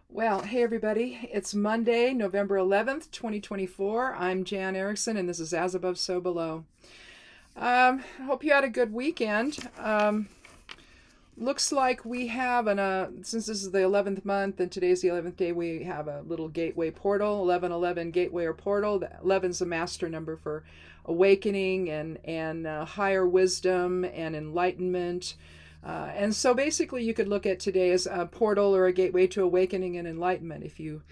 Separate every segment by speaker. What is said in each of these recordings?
Speaker 1: Well, hey everybody. It's Monday, November 11th, 2024. I'm Jan Erickson and this is As Above, So Below. I hope you had a good weekend. Looks like we have, since this is the 11th month and today's the 11th day, we have a little gateway portal, 1111 gateway or portal. 11 is a master number for awakening and higher wisdom and enlightenment. And so basically, you could look at today as a portal or a gateway to awakening and enlightenment if you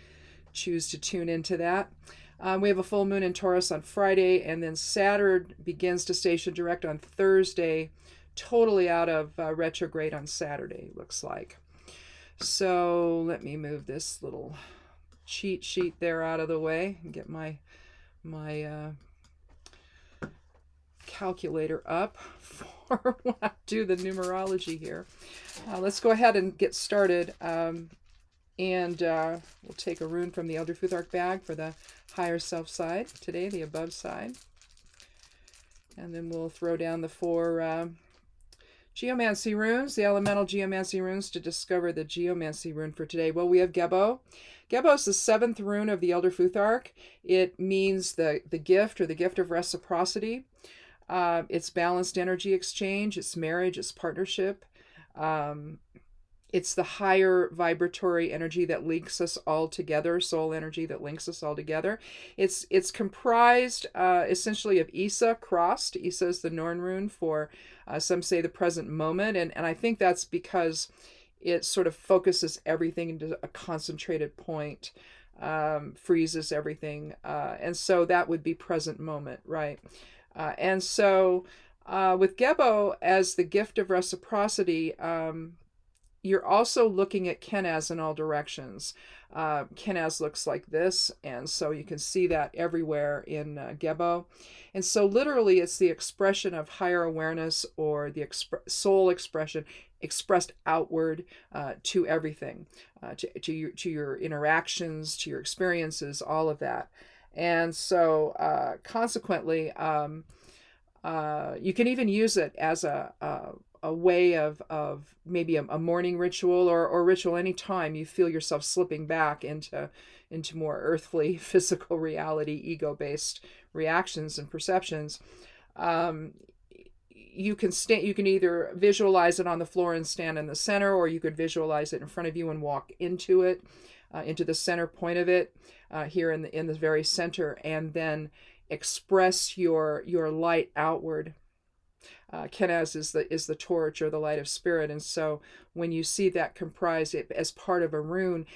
Speaker 1: choose to tune into that. We have a full moon in Taurus on Friday, and then Saturn begins to station direct on Thursday, totally out of retrograde on Saturday, looks like. So let me move this little cheat sheet there out of the way and get my calculator up for when I do the numerology here. Let's go ahead and get started. And we'll take a rune from the Elder Futhark bag for the higher self side today, the above side. And then we'll throw down the four Geomancy runes, the elemental Geomancy runes to discover the Geomancy rune for today. Well, we have Gebo. Gebo is the seventh rune of the Elder Futhark. It means the gift or the gift of reciprocity. It's balanced energy exchange, it's marriage, it's partnership. It's the higher vibratory energy that links us all together, soul energy that links us all together. It's comprised essentially of Isa crossed. Isa is the Norn rune for, some say, the present moment. And I think that's because it sort of focuses everything into a concentrated point, freezes everything. And so that would be present moment, right? And so with Gebo as the gift of reciprocity, you're also looking at Kenaz in all directions. Kenaz looks like this, and so you can see that everywhere in Gebo. And so literally it's the expression of higher awareness or the soul expression expressed outward to everything, to your interactions, to your experiences, all of that. And so consequently, you can even use it as a way of maybe a morning ritual or ritual anytime you feel yourself slipping back into more earthly physical reality, ego-based reactions and perceptions. You can either visualize it on the floor and stand in the center, or you could visualize it in front of you and walk into it, into the center point of it, here in the very center, and then express your light outward. Kenaz is the torch or the light of spirit, and so when you see that comprised as part of a rune,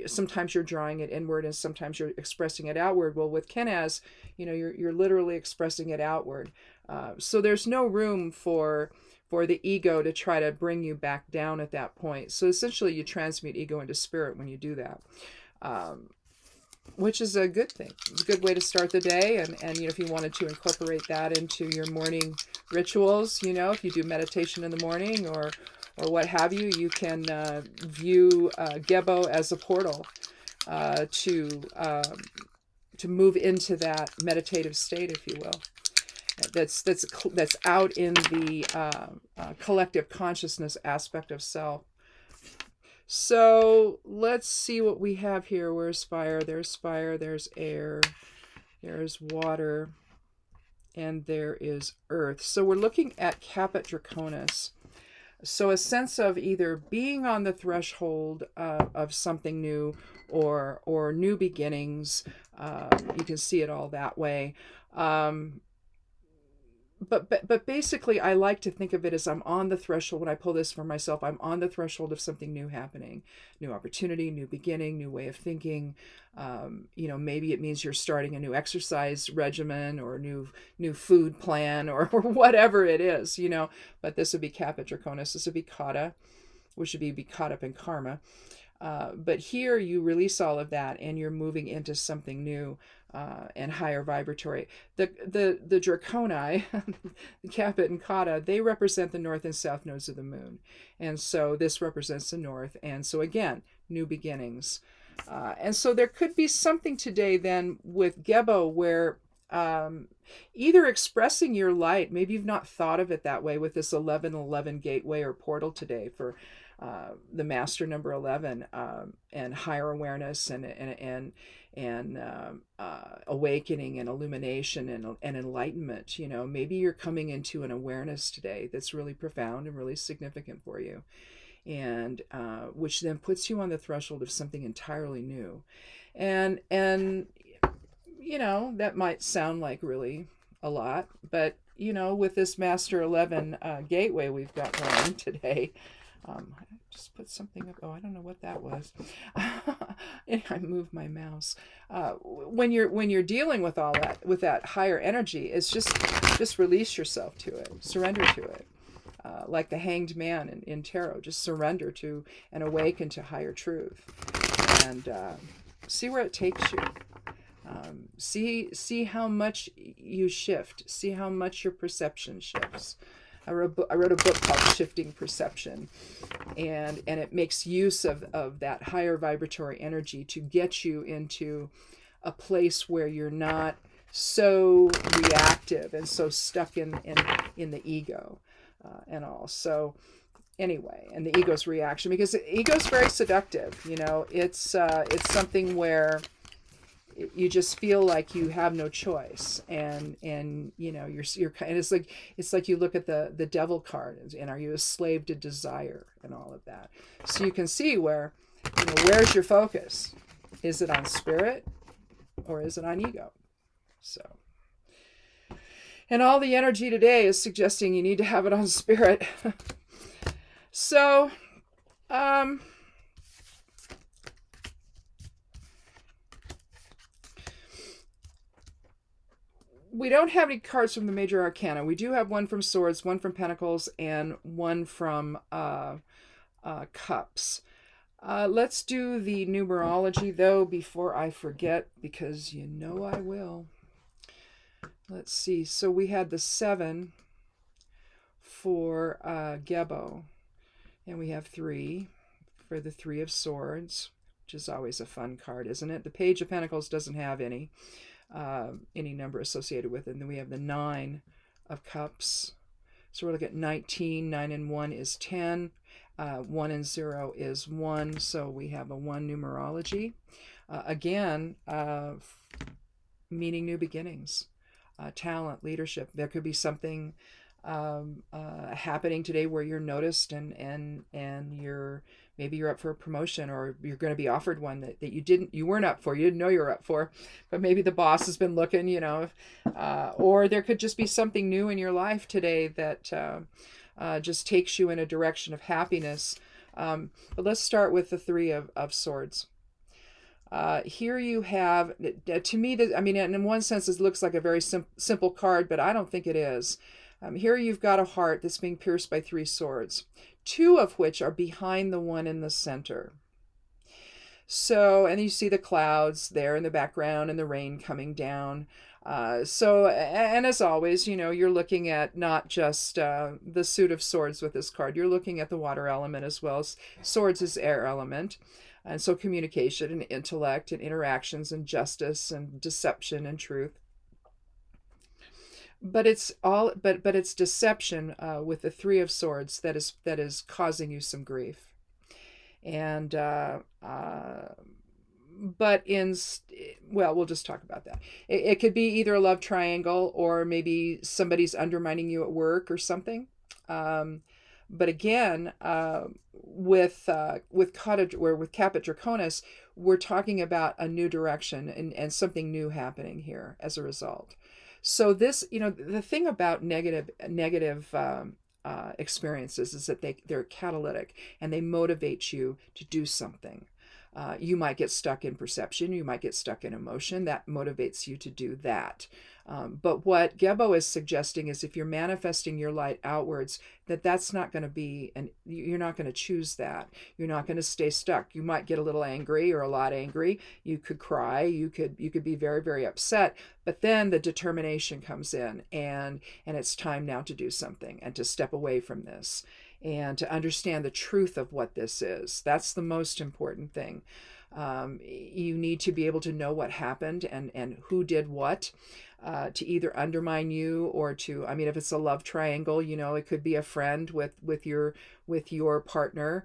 Speaker 1: sometimes you're drawing it inward and sometimes you're expressing it outward. Well, with Kenaz, you're literally expressing it outward. So there's no room for the ego to try to bring you back down at that point. So essentially, you transmute ego into spirit when you do that. Which is a good thing. It's a good way to start the day. And if you wanted to incorporate that into your morning rituals, if you do meditation in the morning or what have you, you can view Gebo as a portal to move into that meditative state, if you will. That's out in the collective consciousness aspect of self. So let's see what we have here. Where's fire? There's air, there's water, and there is earth. So we're looking at Caput Draconis. So a sense of either being on the threshold of something new or new beginnings. You can see it all that way. But basically, I like to think of it as I'm on the threshold. When I pull this for myself, I'm on the threshold of something new happening, new opportunity, new beginning, new way of thinking. Maybe it means you're starting a new exercise regimen or new food plan or whatever it is, But this would be Caput Draconis. This would be Kata, which would be caught up in karma. But here you release all of that and you're moving into something new and higher vibratory. The Draconi, the Caput and Kata, they represent the north and south nodes of the moon. And so this represents the north. And so again, new beginnings. And so there could be something today then with Gebo where either expressing your light, maybe you've not thought of it that way with this 1111 gateway or portal today for the master number 11, and higher awareness and awakening and illumination and enlightenment. Maybe you're coming into an awareness today that's really profound and really significant for you, and which then puts you on the threshold of something entirely new. And that might sound like really a lot, but with this master 11 gateway we've got going today, I just put something up. Oh, I don't know what that was. I moved my mouse. When you're dealing with all that, with that higher energy, it's just release yourself to it, surrender to it. Like the hanged man in tarot, just surrender to and awaken to higher truth, and see where it takes you. See how much you shift. See how much your perception shifts. I wrote a book called Shifting Perception, and it makes use of that higher vibratory energy to get you into a place where you're not so reactive and so stuck in the ego and all. So anyway, and the ego's reaction, because the ego's very seductive. It's something where you just feel like you have no choice, and you're and it's like you look at the devil card, and are you a slave to desire and all of that. So you can see where's your focus. Is it on spirit or is it on ego? So, and all the energy today is suggesting you need to have it on spirit. So we don't have any cards from the major arcana. We do have one from swords, one from pentacles, and one from cups. Let's do the numerology, though, before I forget, because I will. Let's see. So we had the 7 for Gebo, and we have 3 for the 3 of Swords, which is always a fun card, isn't it? The Page of Pentacles doesn't have any number associated with it. And then we have the 9 of Cups. So we're looking at 19. 9 and 1 is 10. 1 and 0 is 1. So we have a 1 numerology. Again, meaning new beginnings, talent, leadership. There could be something happening today where you're noticed, and maybe you're up for a promotion, or you're going to be offered one that you weren't up for, you didn't know you were up for, but maybe the boss has been looking, or there could just be something new in your life today that just takes you in a direction of happiness. But let's start with the 3 of Swords. Here you have, to me, in one sense, it looks like a very simple card, but I don't think it is. Here you've got a heart that's being pierced by 3 swords, 2 of which are behind the one in the center. So, and you see the clouds there in the background and the rain coming down. And as always, you're looking at not just the suit of swords with this card. You're looking at the water element as well. Swords is air element. And so communication and intellect and interactions and justice and deception and truth. But it's deception with the 3 of Swords that is causing you some grief. And we'll just talk about that. It could be either a love triangle, or maybe somebody's undermining you at work or something. But again, with Caput Draconis, we're talking about a new direction and something new happening here as a result. So this, the thing about negative experiences is that they're catalytic, and they motivate you to do something. You might get stuck in perception. You might get stuck in emotion. That motivates you to do that. But what Gebo is suggesting is, if you're manifesting your light outwards, that's not going to be, and you're not going to choose that. You're not going to stay stuck. You might get a little angry or a lot angry. You could cry. You could be very, very upset. But then the determination comes in, and it's time now to do something and to step away from this. and to understand the truth of what this is. That's the most important thing. You need to be able to know what happened and who did what, to either undermine you or to, I mean, if it's a love triangle, it could be a friend with your partner,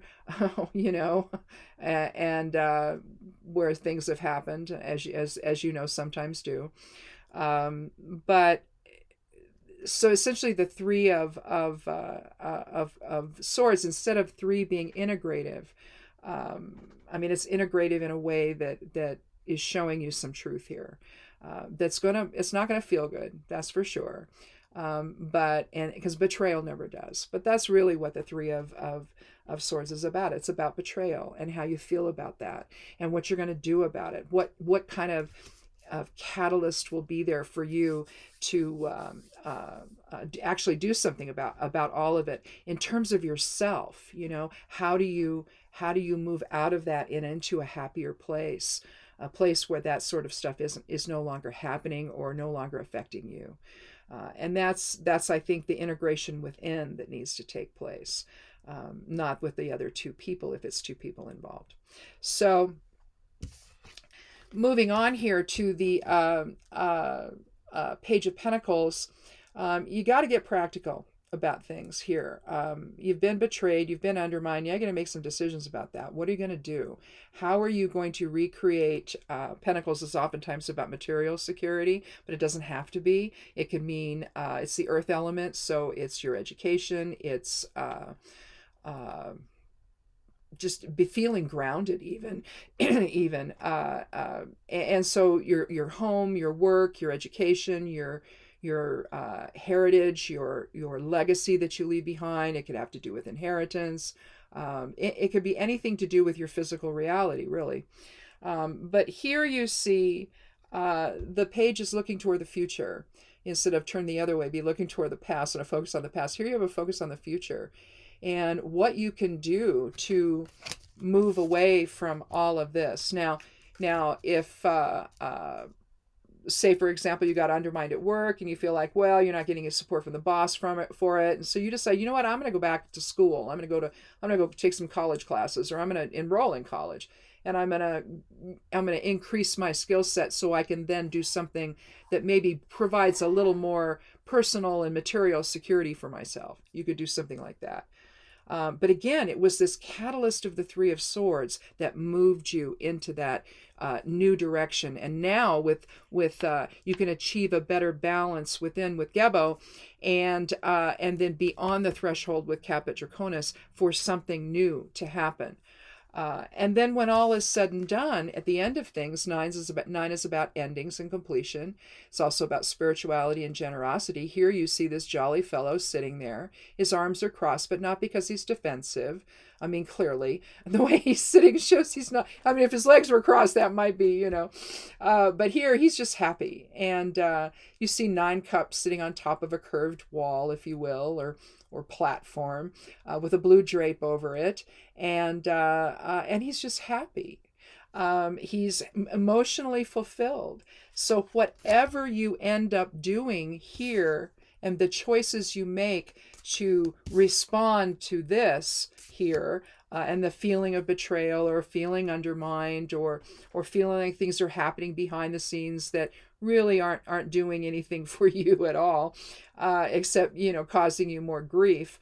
Speaker 1: and where things have happened, as sometimes do. But so essentially, the three of swords, instead of three being integrative, it's integrative in a way that is showing you some truth here. It's not gonna feel good, that's for sure. But because betrayal never does. But that's really what the three of swords is about. It's about betrayal and how you feel about that and what you're going to do about it. What kind of catalyst will be there for you to actually do something about all of it in terms of yourself. How do you move out of that and into a happier place, a place where that sort of stuff is no longer happening or no longer affecting you. And that's I think the integration within that needs to take place, not with the other two people if it's two people involved. So moving on here to the Page of Pentacles, you got to get practical about things here. You've been betrayed, you've been undermined. You're going to make some decisions about that. What are you going to do? How are you going to recreate? Pentacles is oftentimes about material security, but it doesn't have to be. It could mean it's the earth element, so it's your education, it's just be feeling grounded even and so your home, your work, your education, your heritage, your legacy that you leave behind. It could have to do with inheritance. It could be anything to do with your physical reality, really. But here you see the page is looking toward the future instead of turn the other way, be looking toward the past and a focus on the past. Here you have a focus on the future and what you can do to move away from all of this. Now if say, for example, you got undermined at work and you feel like, well, you're not getting any support from the boss for it. And so you decide, you know what, I'm going to go back to school. I'm going to go take some college classes, or I'm going to enroll in college, and I'm going to increase my skill set so I can then do something that maybe provides a little more personal and material security for myself. You could do something like that. But again, it was this catalyst of the Three of Swords that moved you into that new direction. And now with you can achieve a better balance within with Gebo, and then be on the threshold with Caput Draconis for something new to happen. And then when all is said and done, at the end of things, nine is about endings and completion. It's also about spirituality and generosity. Here you see this jolly fellow sitting there. His arms are crossed, but not because he's defensive. I mean, clearly, the way he's sitting shows he's not. I mean, if his legs were crossed, that might be, But here, he's just happy. And you see 9 cups sitting on top of a curved wall, if you will, or platform, with a blue drape over it, and he's just happy. He's emotionally fulfilled. So whatever you end up doing here, and the choices you make to respond to this here, and the feeling of betrayal or feeling undermined or feeling like things are happening behind the scenes that really aren't doing anything for you at all, except causing you more grief.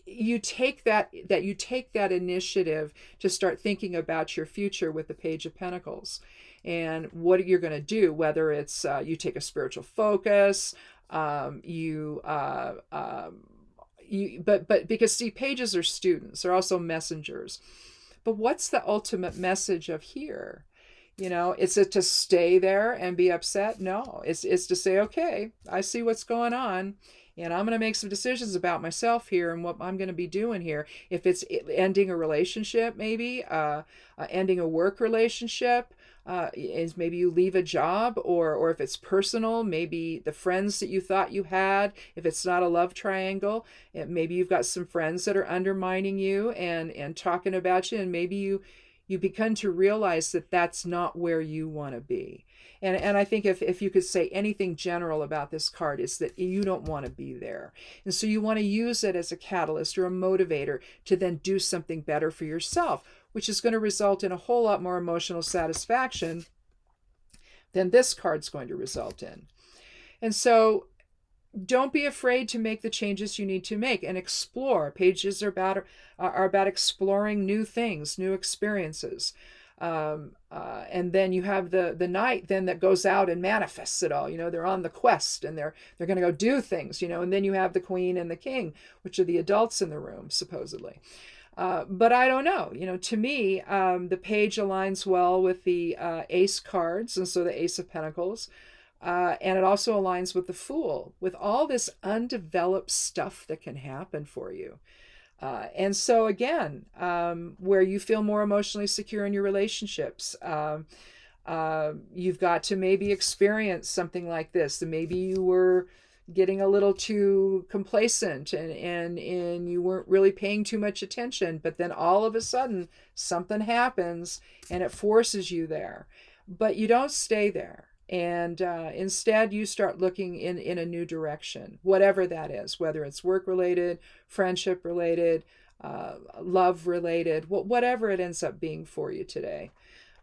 Speaker 1: You take that initiative to start thinking about your future with the Page of Pentacles and what you're going to do, whether it's you take a spiritual focus, but because see, pages are students, they're also messengers. But what's the ultimate message of here? Is it to stay there and be upset? No, it's to say, okay, I see what's going on, and I'm going to make some decisions about myself here and what I'm going to be doing here. If it's ending a relationship, maybe ending a work relationship, is maybe you leave a job, or if it's personal, maybe the friends that you thought you had, if it's not a love triangle, maybe you've got some friends that are undermining you and talking about you, and maybe you you begin to realize that that's not where you want to be. And I think if you could say anything general about this card, is that you don't want to be there. And so you want to use it as a catalyst or a motivator to then do something better for yourself, which is going to result in a whole lot more emotional satisfaction than this card's going to result in. And so don't be afraid to make the changes you need to make and explore. Pages are about exploring new things, new experiences. And then you have the knight then that goes out and manifests it all. They're on the quest and they're going to go do things. And then you have the queen and the king, which are the adults in the room, supposedly. But I don't know. To me, the page aligns well with the ace cards, and so the Ace of Pentacles. And it also aligns with the Fool, with all this undeveloped stuff that can happen for you. And so again, where you feel more emotionally secure in your relationships, you've got to maybe experience something like this. And maybe you were getting a little too complacent and you weren't really paying too much attention, but then all of a sudden something happens and it forces you there. But you don't stay there. And instead, you start looking in a new direction, whatever that is, whether it's work-related, friendship-related, love-related, whatever it ends up being for you today.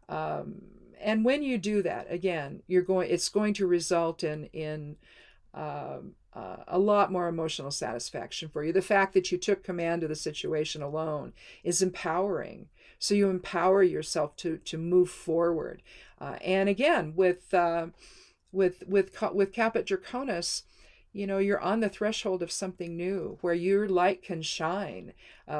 Speaker 1: And when you do that, again, it's going to result in a lot more emotional satisfaction for you. The fact that you took command of the situation alone is empowering. So you empower yourself to move forward. And again, with Caput Draconis, you're on the threshold of something new where your light can shine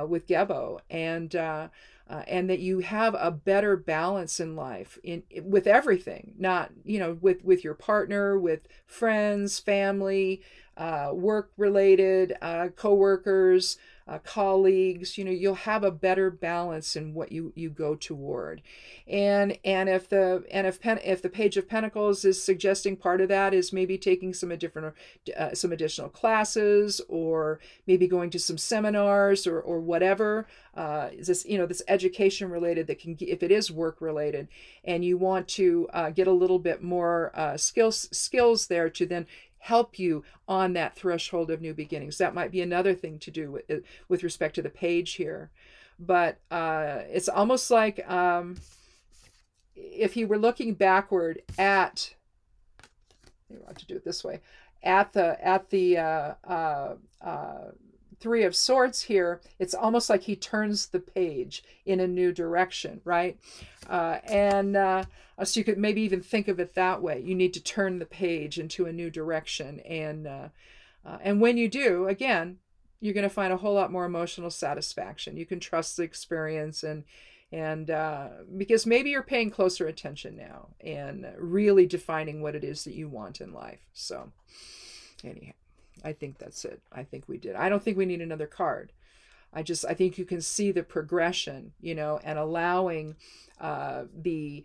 Speaker 1: with Gebo, and that you have a better balance in life with everything, not with your partner, with friends, family, work related, co-workers, colleagues. You'll have a better balance in what you go toward. And if the Page of Pentacles is suggesting part of that is maybe taking some additional classes, or maybe going to some seminars or whatever, this education related, that can, if it is work related and you want to get a little bit more skills there to then help you on that threshold of new beginnings. That might be another thing to do with respect to the page here. But it's almost like if you were looking backward at, maybe I'll have to do it this way, at the Three of Swords here, it's almost like he turns the page in a new direction, right? So you could maybe even think of it that way. You need to turn the page into a new direction. And when you do, again, you're going to find a whole lot more emotional satisfaction. You can trust the experience and because maybe you're paying closer attention now and really defining what it is that you want in life. So anyhow, I think that's it. I think we did. I don't think we need another card. I think you can see the progression, and allowing the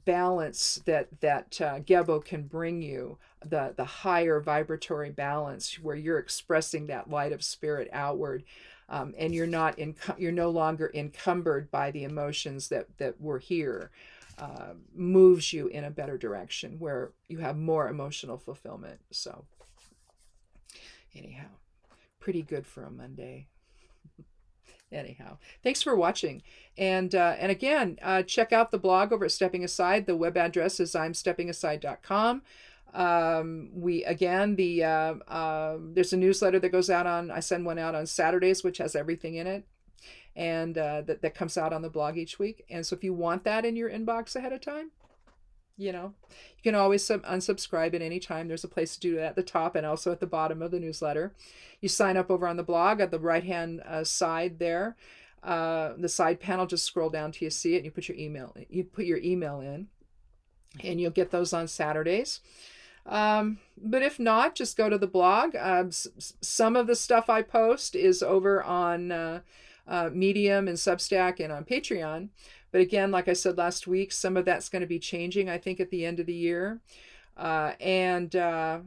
Speaker 1: balance that Gebo can bring you, the higher vibratory balance where you're expressing that light of spirit outward, and you're no longer encumbered by the emotions that were here, moves you in a better direction where you have more emotional fulfillment. So anyhow, pretty good for a Monday. Anyhow, thanks for watching. And again, check out the blog over at Stepping Aside. The web address is imsteppingaside.com. There's a newsletter that goes out I send one out on Saturdays, which has everything in it. And that comes out on the blog each week. And so if you want that in your inbox ahead of time, you can always unsubscribe at any time. There's a place to do that at the top and also at the bottom of the newsletter. You sign up over on the blog at the right-hand side there. The side panel, just scroll down till you see it, and you put your email in, and you'll get those on Saturdays. But if not, just go to the blog. Some of the stuff I post is over on Medium and Substack and on Patreon. But again, like I said last week, some of that's going to be changing, I think, at the end of the year. We'll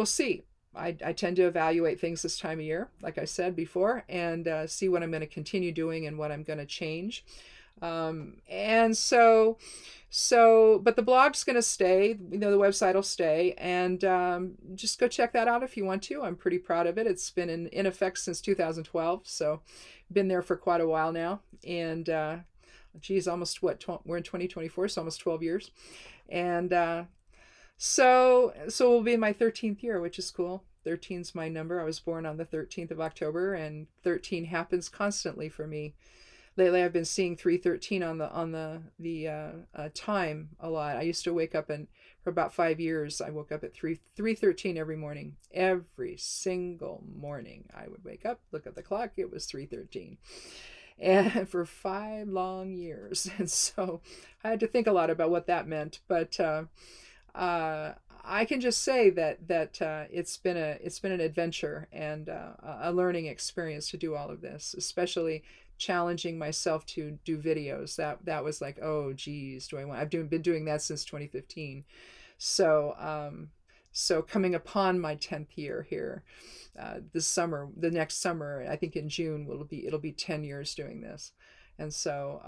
Speaker 1: see. I tend to evaluate things this time of year, like I said before, and see what I'm going to continue doing and what I'm going to change. And but the blog's going to stay, the website will stay, and just go check that out if you want to. I'm pretty proud of it. It's been in effect since 2012, so been there for quite a while now. And geez, almost we're in 2024, so almost 12 years. And so we'll be in my 13th year, which is cool. 13's my number. I was born on the 13th of October, and 13 happens constantly for me. Lately, I've been seeing 313 on the time a lot. I used to wake up, and for about 5 years, I woke up at 313 every morning. Every single morning, I would wake up, look at the clock. It was 313, and for 5 long years. And so I had to think a lot about what that meant. But I can just say that it's been an adventure and a learning experience to do all of this, especially challenging myself to do videos. That was like, oh geez, I've been doing that since 2015. So coming upon my 10th year here, the next summer, I think in June it'll be 10 years doing this. And so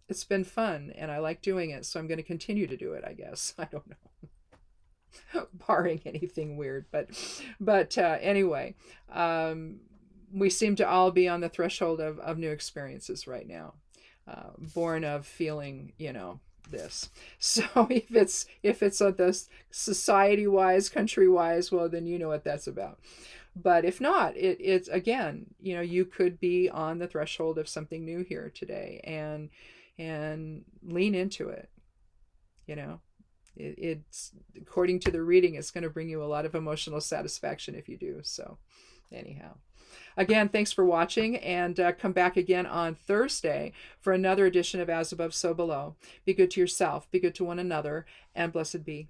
Speaker 1: it's been fun and I like doing it, so I'm going to continue to do it, I guess. I don't know. Barring anything weird, but anyway, we seem to all be on the threshold of new experiences right now, born of feeling, this. So if it's on this society wise, country wise, well, then you know what that's about. But if not, it's again, you could be on the threshold of something new here today, and lean into it. It's according to the reading, it's going to bring you a lot of emotional satisfaction if you do. So anyhow, again, thanks for watching, and come back again on Thursday for another edition of As Above, So Below. Be good to yourself, be good to one another, and blessed be.